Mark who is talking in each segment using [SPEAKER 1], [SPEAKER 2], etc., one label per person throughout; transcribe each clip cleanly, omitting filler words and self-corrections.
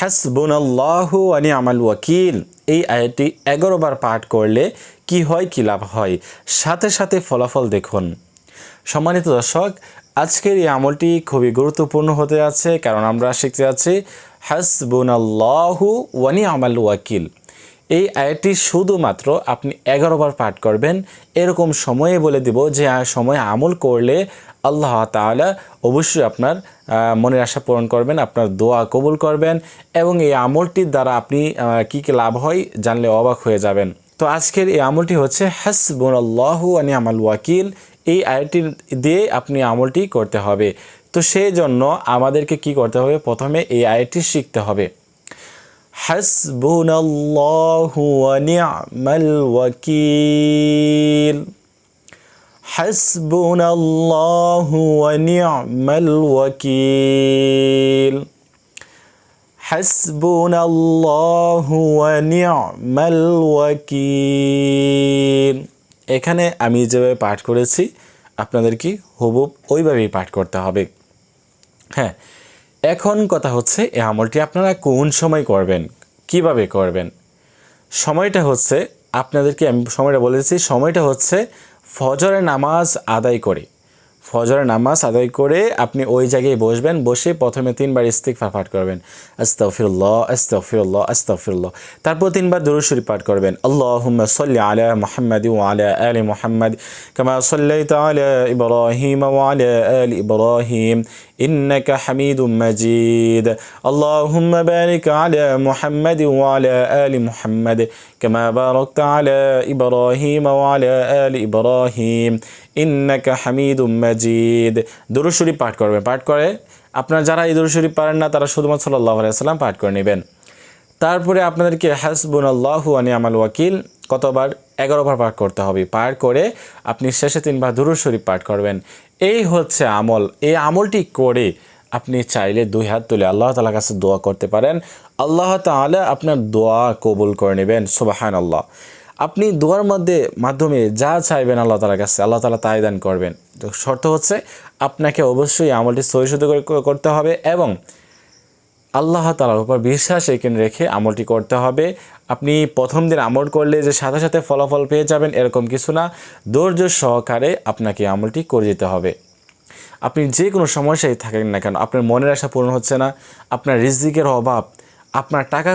[SPEAKER 1] হাসবুনাল্লাহু ওয়া নি'মাল ওয়াকিল, এই আয়াতটি 11 বার পাঠ করলে কি হয়, কি লাভ হয়, সাথে সাথে ফলাফল দেখুন। সম্মানিত দর্শক, আজকের এই আমলটি খুবই গুরুত্বপূর্ণ হতে যাচ্ছে, কারণ আমরা শিখতে যাচ্ছি হাসবুনাল্লাহু ওয়া নি'মাল ওয়াকিল। এই আয়াতটি শুধুমাত্র আপনি 11 বার পাঠ করবেন। এরকম সময়ে বলে দিব যে সময়ে আমল করলে আল্লাহ তাআলা অবশ্যই আপনার মনের আশা পূরণ করবেন, আপনার দোয়া কবুল করবেন, এবং এই আমলটির দ্বারা আপনি কী কী লাভ হয় জানলে অবাক হয়ে যাবেন। তো আজকের এই আমলটি হচ্ছে হাসবুনাল্লাহু ওয়া নি'মাল ওয়াকিল। এই আয়াতটি দিয়ে আপনি আমলটি করতে হবে। তো সেই জন্য আমাদেরকে কি করতে হবে, প্রথমে এই আয়াতটি শিখতে হবে। হাসবুনাল্লাহু ওয়া নি'মাল ওয়াকিল, হাসবুনাল্লাহু ওয়া নি'মাল ওয়াকিল, হাসবুনাল্লাহু ওয়া নি'মাল ওয়াকিল। এখানে আমি যেভাবে পাঠ করেছি আপনাদেরকে হুবহু ওইভাবেই পাঠ করতে হবে। হ্যাঁ, এখন কথা হচ্ছে এই আমলটি আপনারা কোন সময় করবেন, কিভাবে করবেন। সময়টা হচ্ছে, আপনাদেরকে আমি সময়টা বলেছি, সময়টা হচ্ছে ফজরের নামাজ আদায় করে। ফজরের নামাজ আদায় করে আপনি ওই জায়গায় বসবেন, বসে প্রথমে 3 বার ইস্তিগফার পাঠ করবেন, আস্তাগফিরুল্লাহ আস্তাগফিরুল্লাহ আস্তাগফিরুল্লাহ। তারপর 3 বার দুরূদ শরীফ পাঠ করবেন, আল্লাহুম্মা সাল্লি আলা মুহাম্মাদি ওয়া আলা আলি মুহাম্মাদ কামা সাল্লাইতা আলা ইব্রাহিম ওয়া আলা আলি ইব্রাহিম ইন্নাকা হামিদুম মাজিদ। আল্লাহুম্মা বারিক আলা মুহাম্মাদি ওয়া আলা আলি মুহাম্মাদ কামা বারাকতা আলা ইব্রাহিম ওয়া আলা আলি ইব্রাহিম ইন্নাকা হামিদুম মাজিদ। দুরূদ শরীফ পাঠ করবেন। পাঠ করে আপনারা যারা এই দুরূদ শরীফ পারেন না, তারা শুধুমাত্র সাল্লাল্লাহু আলাইহি ওয়াসাল্লাম পাঠ করে নেবেন। তারপরে আপনাদেরকে হাসবুনাল্লাহু ওয়া নি'মাল ওয়াকিল কতবার, 11 বার পাঠ করতে হবে। পাঠ করে আপনি শেষে 3 বার দুরূদ শরীফ পাঠ করবেন। এই হচ্ছে আমল। এই আমলটি করে আপনি চাইলে 2 হাত তুলে আল্লাহ তাআলার কাছে দোয়া করতে পারেন। আল্লাহ তাআলা আপনার দোয়া কবুল করে নেবেন। সুবহানাল্লাহ। আপনি দোয়ার মাধ্যমে যা চাইবেন আল্লাহ তাআলার কাছে, আল্লাহ তাআলা তাই দান করবেন। তো শর্ত হচ্ছে আপনাকে অবশ্যই আমলটি সহিষ্ণুতা করতে হবে এবং আল্লাহ তাআলার উপর বিশ্বাস এখানে রেখে আমলটি করতে হবে। আপনি প্রথম দিন আমল করলে যে সাথে সাথে ফলাফল পেয়ে যাবেন এরকম কিছু না, ধৈর্য সহকারে আপনাকে আমলটি করে যেতে হবে। আপনি যে কোনো সমস্যায় থাকেন না কেন, আপনার মনের আশা পূরণ হচ্ছে না, আপনার রিজিকের অভাব, আপনার টাকা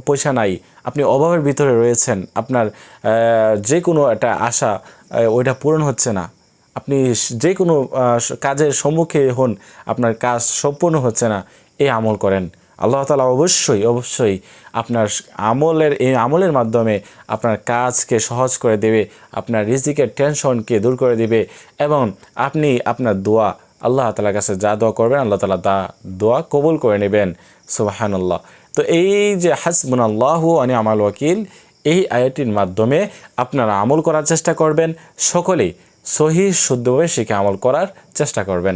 [SPEAKER 1] পয়সা নাই, আপনি অভাবের ভিতরে রয়েছেন, আপনার যে কোনো একটা আশা ওইটা পূরণ হচ্ছে না, আপনি যে কোনো কাজের সম্মুখীন হন, আপনার কাজ সম্পূর্ণ হচ্ছে না, এই আমল করেন। আল্লাহ তাআলা অবশ্যই আপনার এই আমলের মাধ্যমে আপনার কাজকে সহজ করে দেবে, আপনার রিজিকের টেনশনকে দূর করে দেবে এবং আপনি আপনার দোয়া আল্লাহ তাআলার কাছে যা দোয়া করবেন আল্লাহ তাআলা তা দোয়া কবুল করে নেবেন। সুবহানাল্লাহ। তো এই যে হাসবুনাল্লাহু ওয়া নি'মাল ওয়াকিল, এই আয়াতটির মাধ্যমে আপনারা আমল করার চেষ্টা করবেন। সকলেই সহিহ শুদ্ধভাবে শিখে আমল করার চেষ্টা করবেন।